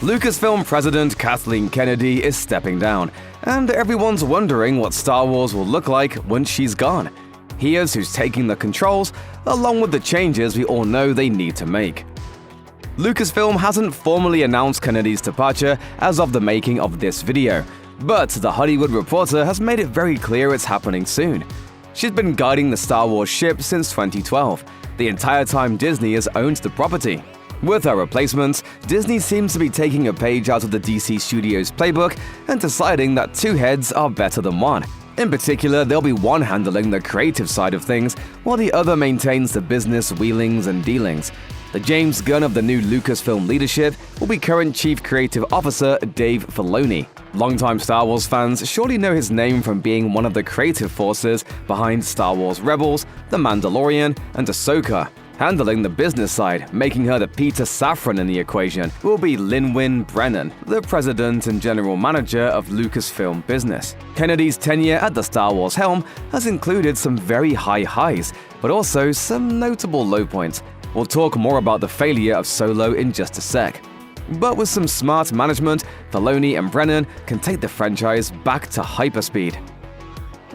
Lucasfilm President Kathleen Kennedy is stepping down, and everyone's wondering what Star Wars will look like once she's gone. Here's who's taking the controls, along with the changes we all know they need to make. Lucasfilm hasn't formally announced Kennedy's departure as of the making of this video, but The Hollywood Reporter has made it very clear it's happening soon. She's been guiding the Star Wars ship since 2012, the entire time Disney has owned the property. With her replacement, Disney seems to be taking a page out of the DC Studios playbook and deciding that two heads are better than one. In particular, there'll be one handling the creative side of things, while the other maintains the business wheelings and dealings. The James Gunn of the new Lucasfilm leadership will be current Chief Creative Officer Dave Filoni. Longtime Star Wars fans surely know his name from being one of the creative forces behind Star Wars Rebels, The Mandalorian, and Ahsoka. Handling the business side, making her the Peter Safran in the equation, will be Lin-Wyn Brennan, the president and general manager of Lucasfilm Business. Kennedy's tenure at the Star Wars helm has included some very high highs, but also some notable low points. We'll talk more about the failure of Solo in just a sec. But with some smart management, Filoni and Brennan can take the franchise back to hyperspeed.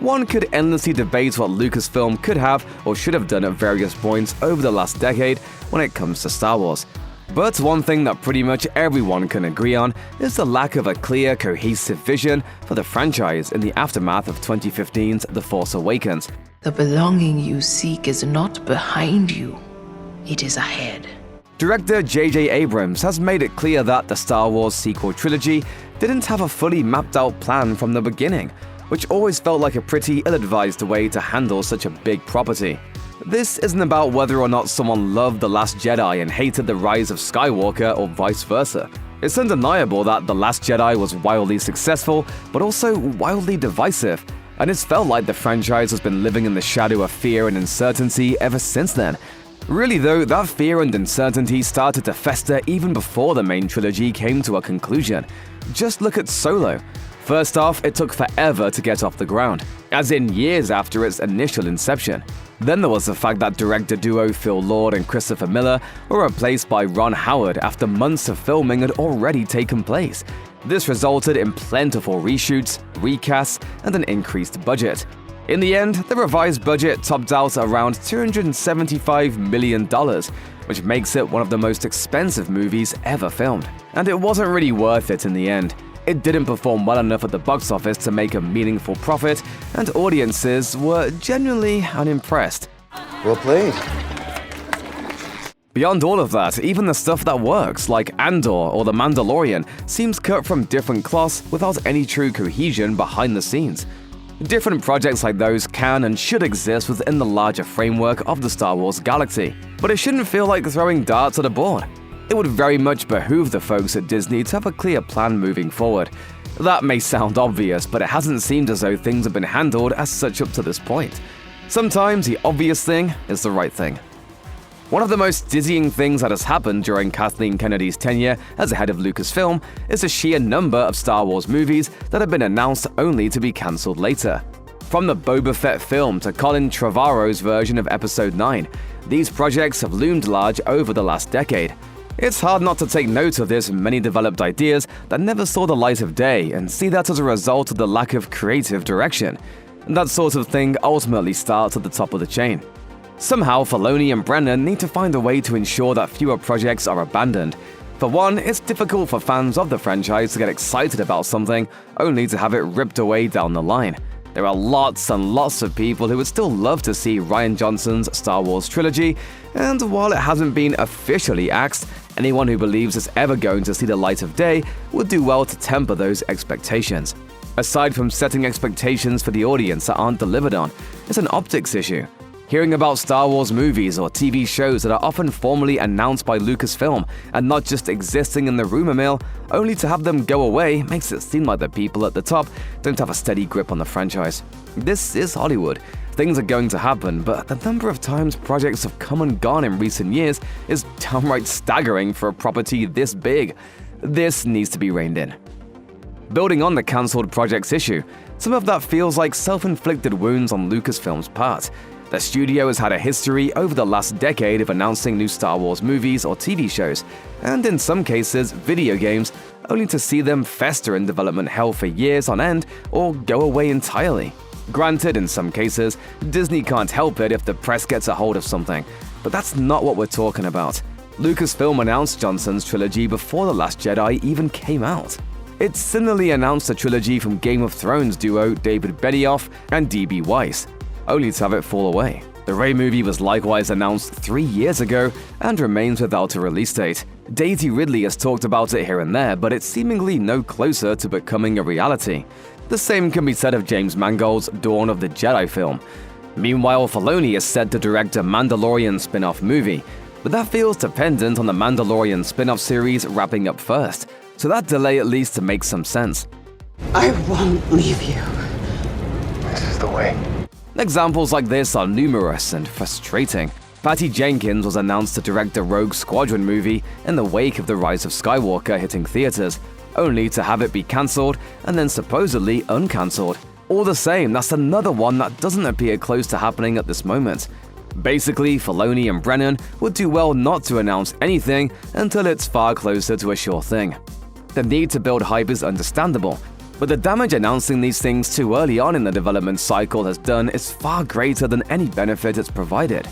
One could endlessly debate what Lucasfilm could have or should have done at various points over the last decade when it comes to Star Wars. But one thing that pretty much everyone can agree on is the lack of a clear, cohesive vision for the franchise in the aftermath of 2015's The Force Awakens. The belonging you seek is not behind you, it is ahead. Director J.J. Abrams has made it clear that the Star Wars sequel trilogy didn't have a fully mapped out plan from the beginning, which always felt like a pretty ill-advised way to handle such a big property. This isn't about whether or not someone loved The Last Jedi and hated The Rise of Skywalker or vice versa. It's undeniable that The Last Jedi was wildly successful, but also wildly divisive, and it's felt like the franchise has been living in the shadow of fear and uncertainty ever since then. Really though, that fear and uncertainty started to fester even before the main trilogy came to a conclusion. Just look at Solo. First off, it took forever to get off the ground, as in years after its initial inception. Then there was the fact that director duo Phil Lord and Christopher Miller were replaced by Ron Howard after months of filming had already taken place. This resulted in plentiful reshoots, recasts, and an increased budget. In the end, the revised budget topped out around $275 million, which makes it one of the most expensive movies ever filmed. And it wasn't really worth it in the end. It didn't perform well enough at the box office to make a meaningful profit, and audiences were genuinely unimpressed. Well played. Beyond all of that, even the stuff that works, like Andor or The Mandalorian, seems cut from different cloths without any true cohesion behind the scenes. Different projects like those can and should exist within the larger framework of the Star Wars galaxy, but it shouldn't feel like throwing darts at a board. It would very much behoove the folks at Disney to have a clear plan moving forward. That may sound obvious, but it hasn't seemed as though things have been handled as such up to this point. Sometimes the obvious thing is the right thing. One of the most dizzying things that has happened during Kathleen Kennedy's tenure as the head of Lucasfilm is the sheer number of Star Wars movies that have been announced only to be cancelled later. From the Boba Fett film to Colin Trevorrow's version of Episode 9, these projects have loomed large over the last decade. It's hard not to take note of this many developed ideas that never saw the light of day and see that as a result of the lack of creative direction. And that sort of thing ultimately starts at the top of the chain. Somehow, Filoni and Brennan need to find a way to ensure that fewer projects are abandoned. For one, it's difficult for fans of the franchise to get excited about something only to have it ripped away down the line. There are lots and lots of people who would still love to see Rian Johnson's Star Wars trilogy, and while it hasn't been officially axed, anyone who believes it's ever going to see the light of day would do well to temper those expectations. Aside from setting expectations for the audience that aren't delivered on, it's an optics issue. Hearing about Star Wars movies or TV shows that are often formally announced by Lucasfilm and not just existing in the rumor mill, only to have them go away makes it seem like the people at the top don't have a steady grip on the franchise. This is Hollywood. Things are going to happen, but the number of times projects have come and gone in recent years is downright staggering for a property this big. This needs to be reined in. Building on the cancelled projects issue, some of that feels like self-inflicted wounds on Lucasfilm's part. The studio has had a history over the last decade of announcing new Star Wars movies or TV shows, and in some cases, video games, only to see them fester in development hell for years on end or go away entirely. Granted, in some cases, Disney can't help it if the press gets a hold of something, but that's not what we're talking about. Lucasfilm announced Johnson's trilogy before The Last Jedi even came out. It similarly announced a trilogy from Game of Thrones duo David Benioff and D.B. Weiss, only to have it fall away. The Rey movie was likewise announced 3 years ago and remains without a release date. Daisy Ridley has talked about it here and there, but it's seemingly no closer to becoming a reality. The same can be said of James Mangold's Dawn of the Jedi film. Meanwhile, Filoni is set to direct a Mandalorian spin-off movie, but that feels dependent on the Mandalorian spin-off series wrapping up first, so that delay at least makes some sense. I won't leave you. This is the way. Examples like this are numerous and frustrating. Patty Jenkins was announced to direct a Rogue Squadron movie in the wake of The Rise of Skywalker hitting theaters, only to have it be cancelled and then supposedly uncancelled. All the same, that's another one that doesn't appear close to happening at this moment. Basically, Filoni and Brennan would do well not to announce anything until it's far closer to a sure thing. The need to build hype is understandable, but the damage announcing these things too early on in the development cycle has done is far greater than any benefit it's provided.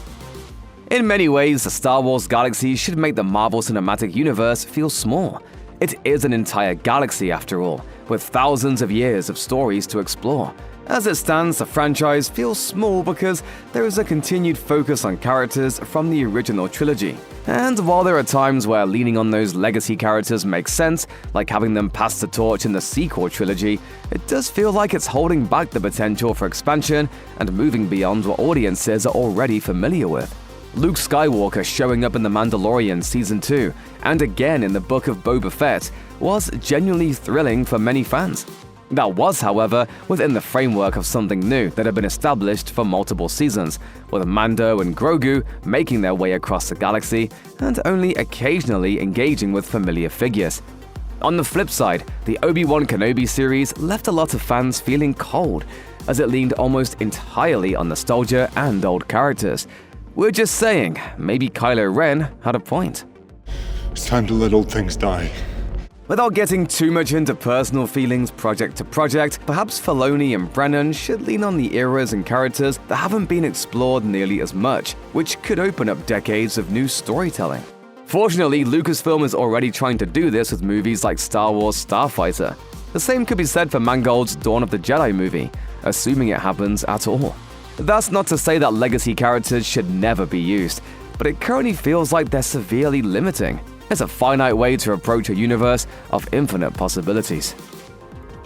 In many ways, the Star Wars galaxy should make the Marvel Cinematic Universe feel small. It is an entire galaxy after all, with thousands of years of stories to explore. As it stands, the franchise feels small because there is a continued focus on characters from the original trilogy. And while there are times where leaning on those legacy characters makes sense, like having them pass the torch in the sequel trilogy, it does feel like it's holding back the potential for expansion and moving beyond what audiences are already familiar with. Luke Skywalker showing up in The Mandalorian Season 2, and again in the Book of Boba Fett, was genuinely thrilling for many fans. That was, however, within the framework of something new that had been established for multiple seasons, with Mando and Grogu making their way across the galaxy and only occasionally engaging with familiar figures. On the flip side, the Obi-Wan Kenobi series left a lot of fans feeling cold, as it leaned almost entirely on nostalgia and old characters. We're just saying, maybe Kylo Ren had a point. It's time to let old things die. Without getting too much into personal feelings project to project, perhaps Filoni and Brennan should lean on the eras and characters that haven't been explored nearly as much, which could open up decades of new storytelling. Fortunately, Lucasfilm is already trying to do this with movies like Star Wars Starfighter. The same could be said for Mangold's Dawn of the Jedi movie, assuming it happens at all. That's not to say that legacy characters should never be used, but it currently feels like they're severely limiting. It's a finite way to approach a universe of infinite possibilities.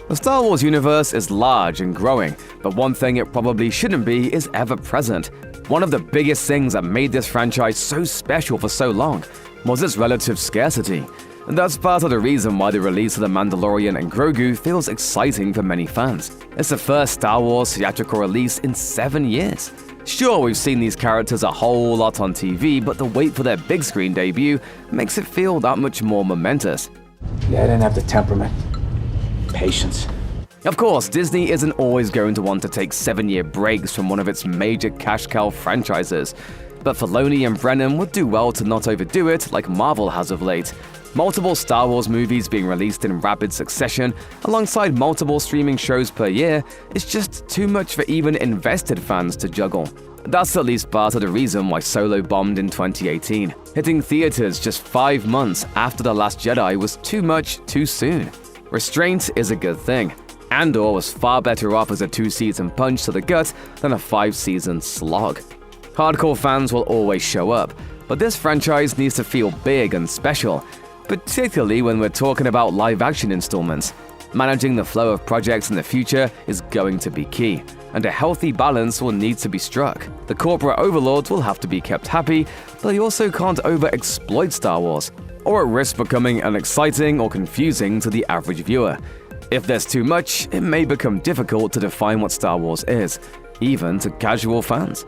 The Star Wars universe is large and growing, but one thing it probably shouldn't be is ever-present. One of the biggest things that made this franchise so special for so long was its relative scarcity. And that's part of the reason why the release of The Mandalorian and Grogu feels exciting for many fans. It's the first Star Wars theatrical release in 7 years. Sure, we've seen these characters a whole lot on TV, but the wait for their big screen debut makes it feel that much more momentous. Yeah, I didn't have the temperament. Patience. Of course, Disney isn't always going to want to take 7-year breaks from one of its major cash cow franchises, but Filoni and Brennan would do well to not overdo it like Marvel has of late. Multiple Star Wars movies being released in rapid succession alongside multiple streaming shows per year is just too much for even invested fans to juggle. That's at least part of the reason why Solo bombed in 2018. Hitting theaters just 5 months after The Last Jedi was too much too soon. Restraint is a good thing. Andor was far better off as a 2-season punch to the gut than a 5-season slog. Hardcore fans will always show up, but this franchise needs to feel big and special, particularly when we're talking about live-action installments. Managing the flow of projects in the future is going to be key, and a healthy balance will need to be struck. The corporate overlords will have to be kept happy, but they also can't over-exploit Star Wars, or at risk becoming unexciting or confusing to the average viewer. If there's too much, it may become difficult to define what Star Wars is, even to casual fans.